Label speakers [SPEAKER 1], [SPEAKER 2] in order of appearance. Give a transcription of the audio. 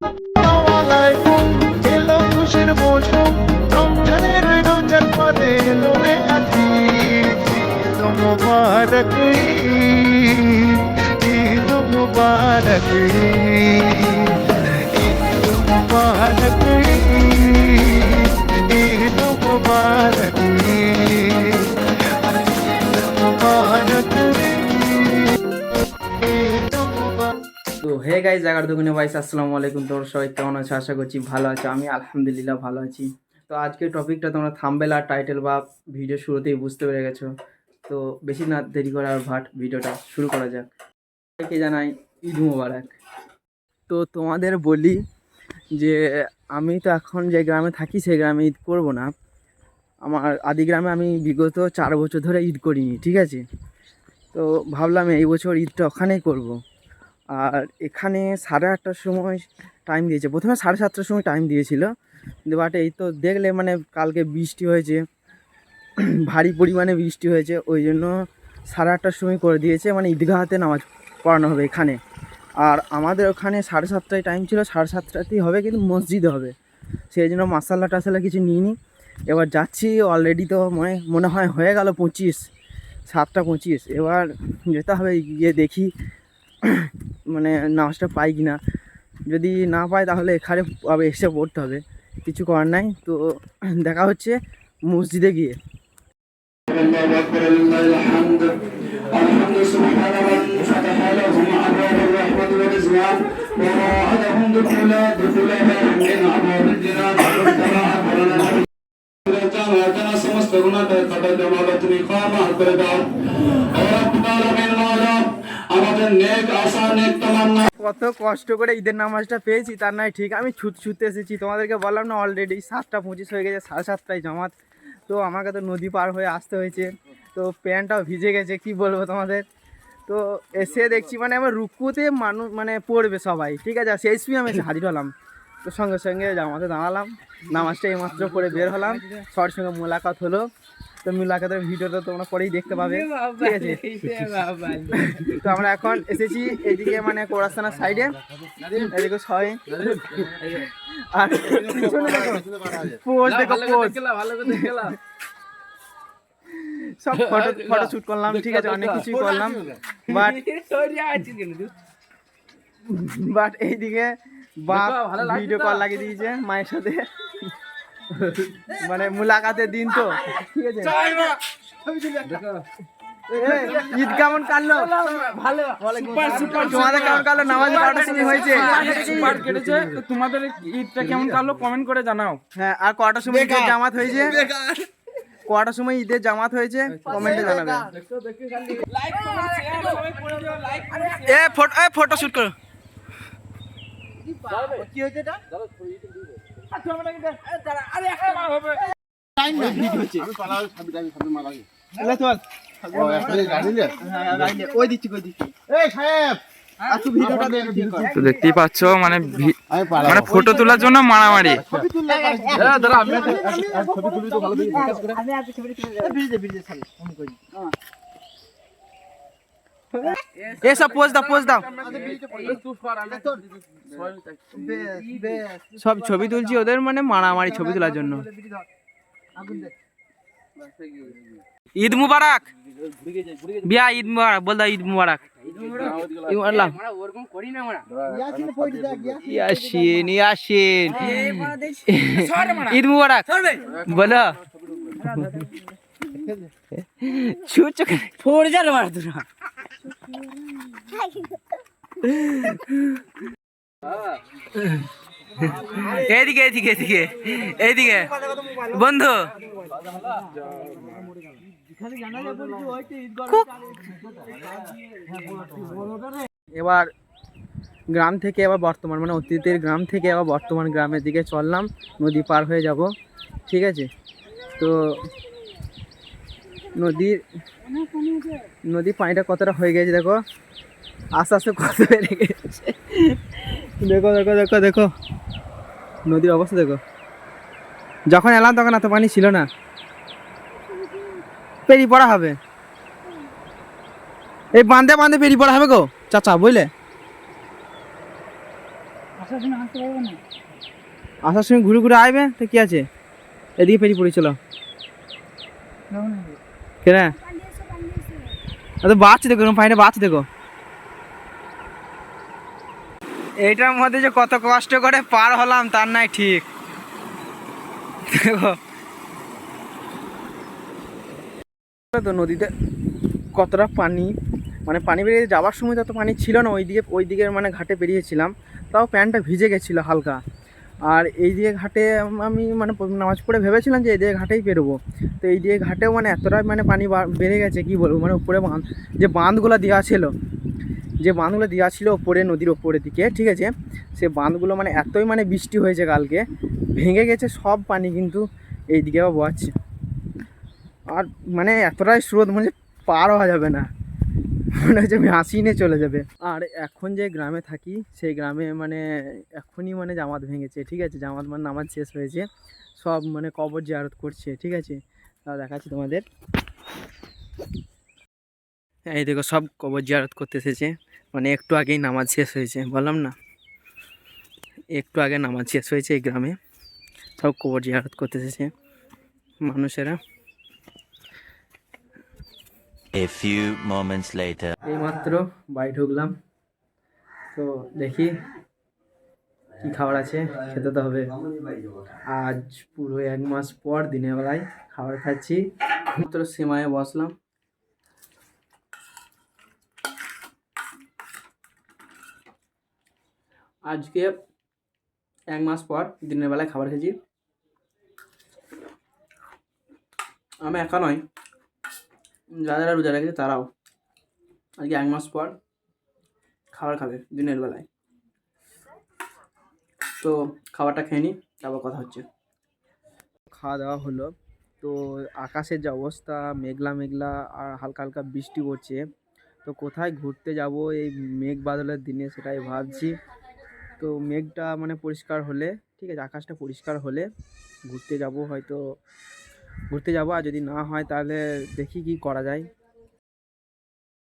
[SPEAKER 1] আলাইকুম এলো খুশির মৌসুম রমজানের রোজার পরে এলো রে আজি ঈদ মুবারক ঈদ মুবারক ঈদ মুবারক ঈদ মুবারক
[SPEAKER 2] তো হে গাইজ জাগার দোকানে ভাইস আসসালামু আলাইকুম। তোমরা সবাই কেমন আছো? আশা করছি ভালো আছো। আমি আলহামদুলিল্লাহ ভালো আছি। তো আজকের টপিকটা তোমরা থাম্বনেল আর টাইটেল বা ভিডিও শুরুতেই বুঝতে পেরে গেছো। তো বেশি না দেরি করে আর ভিডিওটা শুরু করা যাক। সবাইকে জানাই ঈদ মুবারক। তো তোমাদের বলি যে আমি তো এখন যে গ্রামে থাকি সেই গ্রামে ঈদ করব না। আমার আদি গ্রামে আমি বিগত 4 বছর ধরে ঈদ করিনি, ঠিক আছে। তো ভাবলাম এই বছর ঈদটা ওখানেই করব। আর এখানে 8:30টার সময় টাইম দিয়েছে, প্রথমে 7:30টার সময় টাইম দিয়েছিল, কিন্তু বাট এই তো দেখলে মানে কালকে বৃষ্টি হয়েছে, ভারী পরিমাণে বৃষ্টি হয়েছে, ওই জন্য 8:30টার সময় করে দিয়েছে, মানে ঈদগাহতে নামাজ পড়ানো হবে এখানে। আর আমাদের ওখানে 7:30টায় টাইম ছিল, 7:30টাতেই হবে, কিন্তু মসজিদে হবে, সেই জন্য মাসাল্লা টাসাল্লা কিছু নিইনি। এবার যাচ্ছি, অলরেডি তো মনে হয় হয়ে গেল 7:25। এবার যেতে হবে, গিয়ে দেখি মানে নামাজটা পাই কি না। যদি না পাই তাহলে এখানে আবার এসে পড়তে হবে, কিছু করার নাই। তো দেখা হচ্ছে মসজিদে গিয়ে।
[SPEAKER 3] সমস্ত গুণাকে তুমি ক্ষমা মাফ করে দাও। আমাদের নেক আশা নেক তামান্না,
[SPEAKER 2] কত কষ্ট করে ঈদের নামাজটা পেয়েছি তার নয় ঠিক। আমি ছুটতে এসেছি, তোমাদেরকে বললাম না অলরেডি 7:25 হয়ে গেছে, 7:30টায় জামাত। তো আমাকে তো নদী পার হয়ে আসতে হয়েছে, তো প্যান্টটাও ভিজে গেছে, কি বলবো তোমাদের। তো এসে দেখছি মানে আমার রুকুতে মানুষ মানে পড়বে সবাই, ঠিক আছে। সেই সময় আমি এসে হাজির হলাম, তো সঙ্গে সঙ্গে জামাতে দাঁড়ালাম, নামাজটা এইমাত্র পড়ে বের হলাম, সবার সঙ্গে মোলাকাত হলো। তো মোলাকাতের ভিডিওটা তোমরা পরেই দেখতে পাবে, ঠিক আছে। তো আমরা এখন এসেছি এইদিকে মানে কোরাস্তানার সাইডে, এদিকে সবাই। আর পিছনে দেখো পোজ, দেখো পোজ, সব ফটো শুট করলাম, ঠিক আছে, অনেক কিছুই করলাম। বাট এইদিকে বাপ ভিডিও কল লাগিয়ে দিয়েছে মায়ের সাথে, মানে মুলাকাতের দিন তো, ঠিক আছে। ঈদ কেমন কাটলো? ভালো। তোমাদের কেমন কাটলো? নামাজ কটার সময় হয়েছে?
[SPEAKER 4] তো তোমাদের ঈদটা কেমন কাটলো কমেন্ট করে জানাও।
[SPEAKER 2] হ্যাঁ, আর কটার সময় ঈদের জামাত হয়েছে? কটার সময় ঈদের জামাত হয়েছে কমেন্টে জানাবে। ফটো শুট করো। কি হয়েছে এটা?
[SPEAKER 4] তো দেখতেই পাচ্ছ মানে মানে ফটো তোলার জন্য মারামারি।
[SPEAKER 2] সব পোজ দাও। সব ছবি তুলছি ওদের মানে মারামারি ছবি তোলার জন্য। ঈদ মুবারক বিয়া, ঈদ মুবারক বল দাও, ঈদ মুবারক। ইয়াসিন ঈদ মুবারক বলো। ফোর যার মার তোরা। এইদিকে বন্ধু, এবার গ্রাম থেকে এবার বর্তমান মানে অতীতের গ্রাম থেকে এবার বর্তমান গ্রামের দিকে চললাম, নদী পার হয়ে যাব, ঠিক আছে। তো নদীর পানিটা কতটা হয়ে গেছে দেখো, আস্তে আস্তে কত বেড়ে গেছে। দেখো নদীর অবস্থা দেখো। যখন এলাম তখন এত পানি ছিল না, পেরিয়ে পড়া হবে, এই বাঁধে পেরিয়ে পড়া হবে গো চাচা, বুঝলে। আসার সময় ঘুরে ঘুরে আসবে তো কি আছে, এদিকে পেরিয়ে পড়ি চলো। কেন বাচ্চা দেখো, পানিটা বাচ্চা দেখো। এইটার মধ্যে যে কত কষ্ট করে পার হলাম তার নাই ঠিক। দেখো তো নদীতে কতটা পানি, মানে পানি বেরিয়ে যাওয়ার সময় তত পানি ছিল না, ওইদিকে মানে ঘাটে বেরিয়েছিলাম, তাও প্যান্টটা ভিজে গেছিলো হালকা। আর এই দিকে ঘাটে আমি মানে নামাজ পড়ে ভেবেছিলাম যে এই দিকে ঘাটেই বেরোবো, তো এই দিকে ঘাটেও মানে এতটাই মানে পানি বেড়ে গেছে কি বলবো। মানে উপরে যে বাঁধগুলো দেওয়া ছিল ওপরে নদীর ওপরের দিকে, ঠিক আছে, সে বাঁধগুলো মানে এতই মানে বৃষ্টি হয়েছে কালকে, ভেঙে গেছে সব পানি কিন্তু এই দিকেও বয়াচ্ছে। আর মানে এতটাই স্রোত মানে পার হওয়া যাবে না, মনে হচ্ছে ভাসিয়ে নিয়ে চলে যাবে। আর এখন যে গ্রামে থাকি সেই গ্রামে মানে এখনই মানে জামাত ভেঙেছে, ঠিক আছে, জামাত মানে নামাজ শেষ হয়েছে, সব মানে কবর জিয়ারত করছে, ঠিক আছে। তাও দেখাচ্ছি তোমাদের, এই দেখো সব কবর জিয়ারত করতে এসেছে, মানে একটু আগেই নামাজ শেষ হয়েছে, বললাম না একটু আগে নামাজ শেষ হয়েছে। এই গ্রামে সব কবর জিয়ারত করতে এসেছে মানুষেরা।
[SPEAKER 5] A few moments later.
[SPEAKER 2] এইমাত্র বাড়ি ঢুকলাম, তো দেখি কি খাবার আছে, খেতে তো হবে। আজ পুরো 1 মাস পর দিনের বেলায় খাবার খাচ্ছি। মাত্র সেমাইয়ে বসলাম, আজকে 1 মাস পর দিনের বেলায় খাবার খেয়েছি। আমি একা নয়, যারা রোজা রেখেছে তারাও আজকে 1 মাস পর খাবার খাবে দিনের বেলায়। তো খাবারটা খেয়ে নিই, তারপর কথা হচ্ছে। খাওয়া দাওয়া হলো, তো আকাশের যে অবস্থা মেঘলা মেঘলা আর হালকা হালকা বৃষ্টি পড়ছে, তো কোথায় ঘুরতে যাব এই মেঘ বাদলের দিনে সেটাই ভাবছি। তো মেঘটা মানে পরিষ্কার হলে, ঠিক আছে, আকাশটা পরিষ্কার হলে ঘুরতে যাব, আর যদি না হয় তাহলে দেখি কি করা যায়।